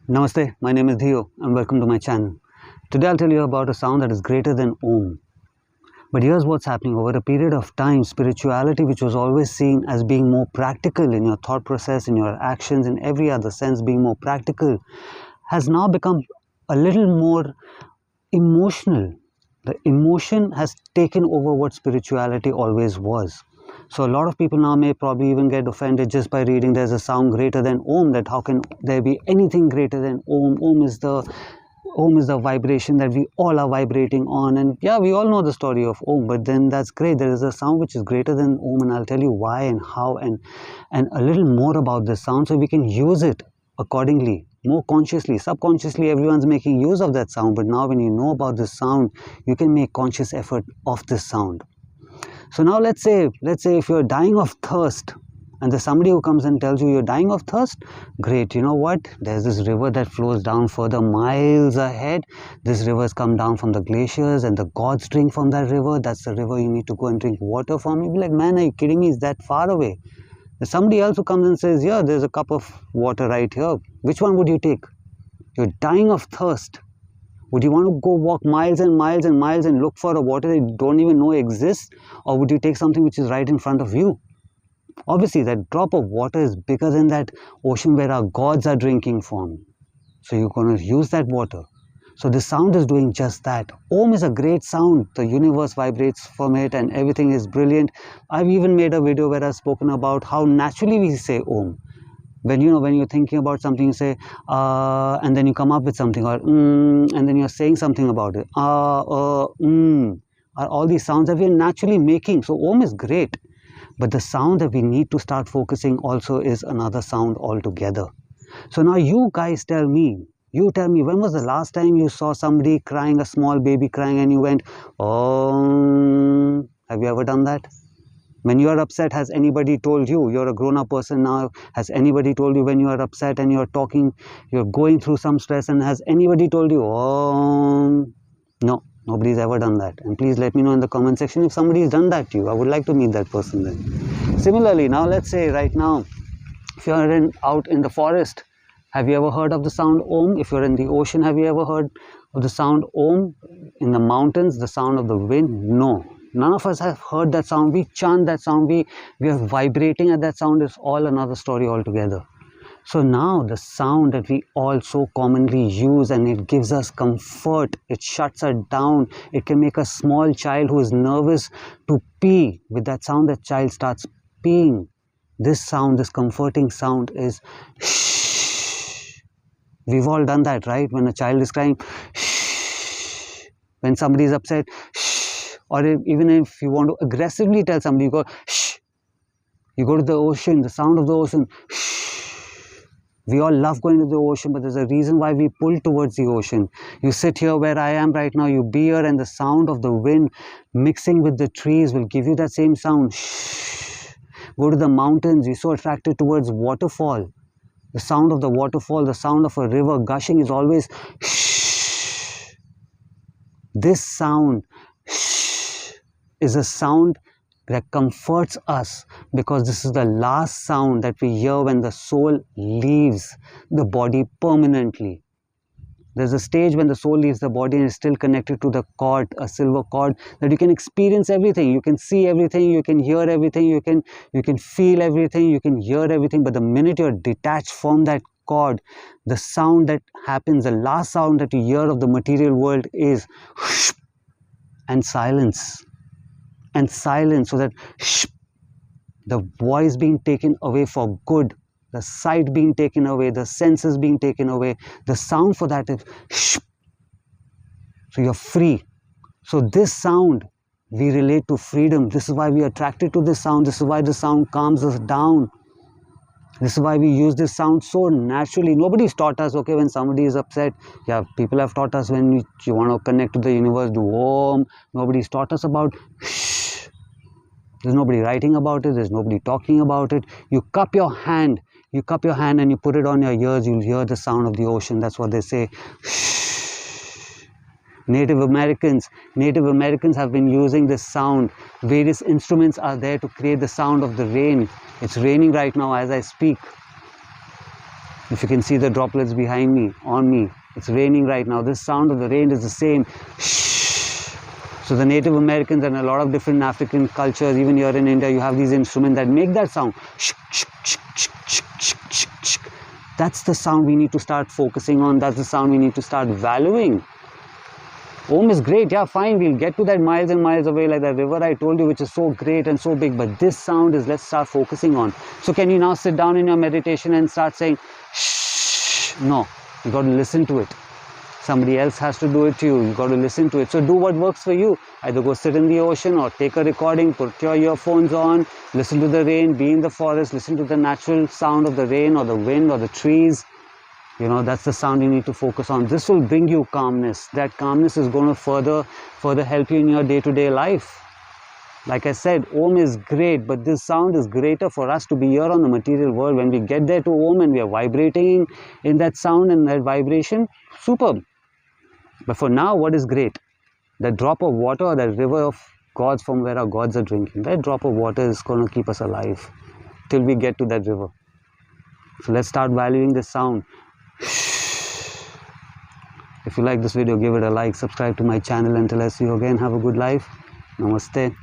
Namaste, my name is Dhieyo and welcome to my channel. Today I'll tell you about a sound that is greater than Om. But here's what's happening. Over a period of time, spirituality, which was always seen as being more practical in your thought process, in your actions, in every other sense being more practical, has now become a little more emotional. The emotion has taken over what spirituality always was. So a lot of people now may probably even get offended just by reading there's a sound greater than Om, that how can there be anything greater than Om? Om is the vibration that we all are vibrating on, and yeah, we all know the story of Om, but then that's great. There is a sound which is greater than Om, and I'll tell you why and how and a little more about this sound so we can use it accordingly, more consciously. Subconsciously everyone's making use of that sound, but now when you know about this sound, you can make conscious effort of this sound. So now let's say if you're dying of thirst and there's somebody who comes and tells you you're dying of thirst, great, you know what, there's this river that flows down further miles ahead. This river has come down from the glaciers and the gods drink from that river. That's the river you need to go and drink water from. You'll be like, man, are you kidding me? Is that far away? There's somebody else who comes and says, yeah, there's a cup of water right here. Which one would you take? You're dying of thirst. Would you want to go walk miles and miles and miles and look for a water that you don't even know exists? Or would you take something which is right in front of you? Obviously, that drop of water is bigger than that ocean where our gods are drinking from. So you're going to use that water. So this sound is doing just that. Om is a great sound. The universe vibrates from it and everything is brilliant. I've even made a video where I've spoken about how naturally we say Om. When you're thinking about something, you say and then you come up with something, or and then you're saying something about it. Are all these sounds that we're naturally making. So Om is great, but the sound that we need to start focusing also is another sound altogether. So now you guys tell me, when was the last time you saw somebody crying, a small baby crying, and you went, Om? Have you ever done that? When you are upset, has anybody told you? You're a grown-up person now. Has anybody told you when you are upset and you're talking, you're going through some stress, and has anybody told you, oh, no, nobody's ever done that. And please let me know in the comment section if somebody's done that to you. I would like to meet that person then. Similarly, now let's say right now, if you're out in the forest, have you ever heard of the sound Om? If you're in the ocean, have you ever heard of the sound Om? In the mountains, the sound of the wind? No. None of us have heard that sound. We chant that sound. We are vibrating at that sound. Is all another story altogether. So now the sound that we all so commonly use, and it gives us comfort. It shuts us down. It can make a small child who is nervous to pee. With that sound, that child starts peeing. This sound, this comforting sound is shh. We've all done that, right? When a child is crying, shh. When somebody is upset, shh. Or even if you want to aggressively tell somebody, you go, shh. You go to the ocean, the sound of the ocean, shh. We all love going to the ocean, but there's a reason why we pull towards the ocean. You sit here where I am right now, you be here, and the sound of the wind mixing with the trees will give you that same sound. Shh. Go to the mountains, you're so attracted towards waterfall. The sound of the waterfall, the sound of a river gushing is always shh. This sound, shh, is a sound that comforts us, because this is the last sound that we hear when the soul leaves the body permanently. There's a stage when the soul leaves the body and is still connected to the cord, a silver cord, that you can experience everything. You can see everything, you can hear everything, you can feel everything, you can hear everything. But the minute you're detached from that cord, the sound that happens, the last sound that you hear of the material world is whoosh, and silence. And silence, so that shh, the voice being taken away for good, the sight being taken away, the senses being taken away, the sound for that is shh. So you're free. So this sound, we relate to freedom. This is why we are attracted to this sound. This is why the sound calms us down. This is why we use this sound so naturally. Nobody's taught us, okay, when somebody is upset. Yeah, people have taught us when you want to connect to the universe, do Om. Nobody's taught us about shh. There's nobody writing about it. There's nobody talking about it. You cup your hand and you put it on your ears. You'll hear the sound of the ocean. That's what they say. Shh. Native Americans have been using this sound. Various instruments are there to create the sound of the rain. It's raining right now as I speak. If you can see the droplets behind me, on me, it's raining right now. This sound of the rain is the same. So the Native Americans and a lot of different African cultures, even here in India, you have these instruments that make that sound. That's the sound we need to start focusing on. That's the sound we need to start valuing. Om is great, yeah, fine, we'll get to that miles and miles away, like that river I told you, which is so great and so big, but this sound is, let's start focusing on. So can you now sit down in your meditation and start saying, shh? No, you got to listen to it. Somebody else has to do it to you. You got to listen to it. So do what works for you. Either go sit in the ocean or take a recording, put your earphones on, listen to the rain, be in the forest, listen to the natural sound of the rain or the wind or the trees. You know, that's the sound you need to focus on. This will bring you calmness. That calmness is going to further help you in your day-to-day life. Like I said, Om is great, but this sound is greater for us to be here on the material world. When we get there to Om and we are vibrating in that sound and that vibration, superb. But for now, what is great? That drop of water, that river of gods from where our gods are drinking, that drop of water is going to keep us alive till we get to that river. So let's start valuing this sound. If you like this video, give it a like, subscribe to my channel. Until I see you again, have a good life. Namaste.